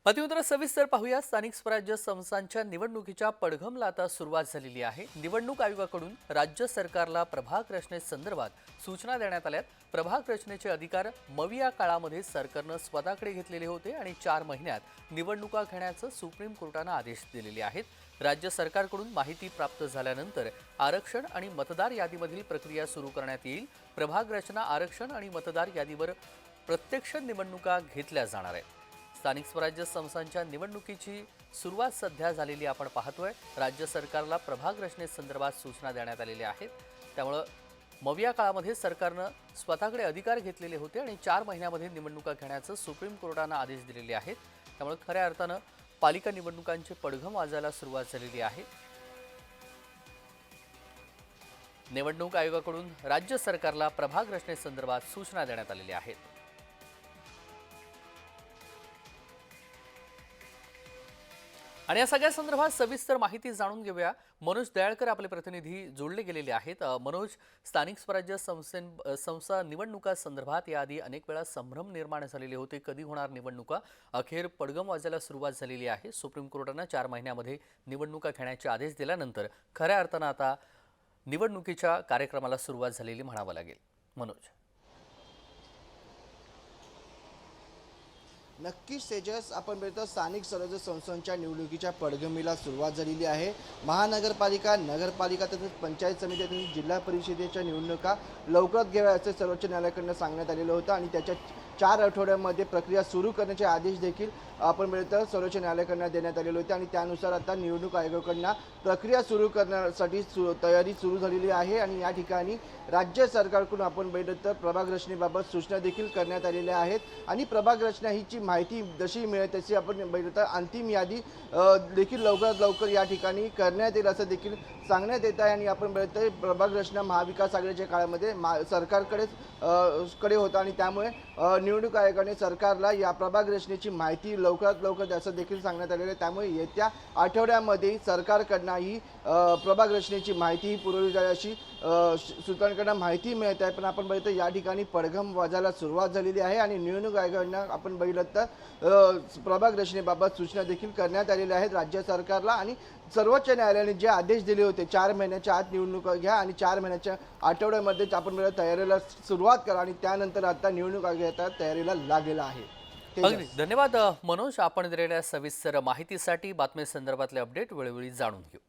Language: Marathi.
बातमीपत्र सविस्तर पाहूया। स्थानिक स्वराज्य संस्थांच्या निवडणुकीच्या पडघमला आता सुरुवात झालेली आहे। निवडणूक आयोगाकडून राज्य सरकारला प्रभाग रचनेसंदर्भात सूचना देण्यात आल्यात। प्रभाग रचनेचे अधिकार मविया काळामध्ये सरकारनं स्वतःकडे घेतलेले होते आणि 4 महिन्यात निवडणुका घेण्याचे सुप्रीम कोर्टाने आदेश दिलेले आहेत। राज्य सरकारकडून माहिती प्राप्त झाल्यानंतर आरक्षण आणि मतदार यादीमधील प्रक्रिया सुरू करण्यात येईल। प्रभाग रचना, आरक्षण आणि मतदार यादीवर प्रत्यक्ष निवडणुका घेतल्या जाणार आहेत। स्थानिक स्वराज्य संस्थांच्या निवडणुकीची सुरुवात सध्या झालेली आपण पाहतोय। राज्य सरकारला प्रभाग रचनेसंदर्भात सूचना देण्यात आलेल्या आहेत। त्यामुळे मविया काळामध्ये सरकारनं स्वतःकडे अधिकार घेतलेले होते आणि 4 महिन्यामध्ये निवडणुका घेण्याचे सुप्रीम कोर्टाने आदेश दिलेले आहेत। त्यामुळे खऱ्या अर्थाने पालिका निवडणुकांचे पडघम वाजायला सुरुवात झालेली आहे। निवडणूक आयोगाकडून राज्य सरकारला प्रभाग रचनेसंदर्भात सूचना देण्यात आलेल्या आहेत। आणि या सगळ्या संदर्भात सविस्तर माहिती जाणून घेऊया। मनोज दयाळकर आपले प्रतिनिधी जोडले गेलेले आहेत। मनोज, स्थानिक स्वराज्य संस्था निवडणुका संदर्भात याआधी अनेक वेळा संभ्रम निर्माण झालेले होते। कधी होणार निवडणुका? अखेर पडघम वाजायला सुरुवात झालेली आहे। सुप्रीम कोर्टाने 4 महिन्यामध्ये निवडणुका घेण्याचे आदेश दिल्यानंतर खऱ्या अर्थाने आता निवडणुकीच्या कार्यक्रमाला सुरुवात झालेली म्हणावं लागेल। मनोज, नक्कीच तेजस, आपण बघतो स्थानिक स्वराज्य संस्थांच्या निवडणुकीच्या पडघमीला सुरुवात झालेली आहे। महानगरपालिका, नगरपालिका तसेच पंचायत समिती, जिल्हा परिषदेच्या निवडणुका लवकरात घ्याव्या असे सर्वोच्च न्यायालयाकडून सांगण्यात आलेलं होतं आणि त्याच्या 4 आठवड्यांमध्ये प्रक्रिया सुरू करण्याचे आदेश देखील आपण बघतो सर्वोच्च न्यायालयाकडून देण्यात आलेले होते आणि त्यानुसार आता निवडणूक आयोगाकडून प्रक्रिया सुरू करण्यासाठी तयारी सुरू झालेली आहे। आणि या ठिकाणी राज्य सरकारकडून आपण बघतो प्रभाग रचनेबाबत सूचना देखील करण्यात आलेल्या आहेत आणि प्रभाग रचना हीची माहिती जशी मिळेल तशी आपण बघतो अंतिम यादी देखील लवकरात लवकर या ठिकाणी करण्यात येईल असं देखील सांगण्यात येत आहे। आणि आपण बघतोय प्रभाग रचना महाविकास आघाडीच्या काळामध्ये सरकारकडे होता आणि त्यामुळे निवडणूक आयोगाने सरकारला या प्रभाग रचनेची माहिती लवकरात लवकर द्यायचं देखील सांगण्यात आलेलं आहे। त्यामुळे येत्या आठवड्यामध्ये सरकारकडून ही प्रभाग रचनेची माहिती पुरवली जाईल अशी सूत्रांकडून माहिती मिळत आहे। पण आपण बघतो या ठिकाणी पडघम वाजायला सुरुवात झालेली आहे आणि निवडणूक आयोगाने आपण बघितलं तर प्रभाग रचनेबाबत सूचना देखील करण्यात आलेल्या आहेत राज्य सरकारला। आणि सर्वोच्च न्यायालयाने जे आदेश दिले होते 4 महिन्याच्या आत निवडणुका घ्या आणि 4 महिन्याच्या आठवड्यामध्ये आपण तयारीला सुरुवात करा आणि त्यानंतर आता निवडणूक आयोग तयारीला लागलेला आहे। अगदी धन्यवाद मनोज, आपण दिलेल्या सविस्तर माहितीसाठी। बातमी संदर्भातले अपडेट वेळोवेळी जाणून घेऊ।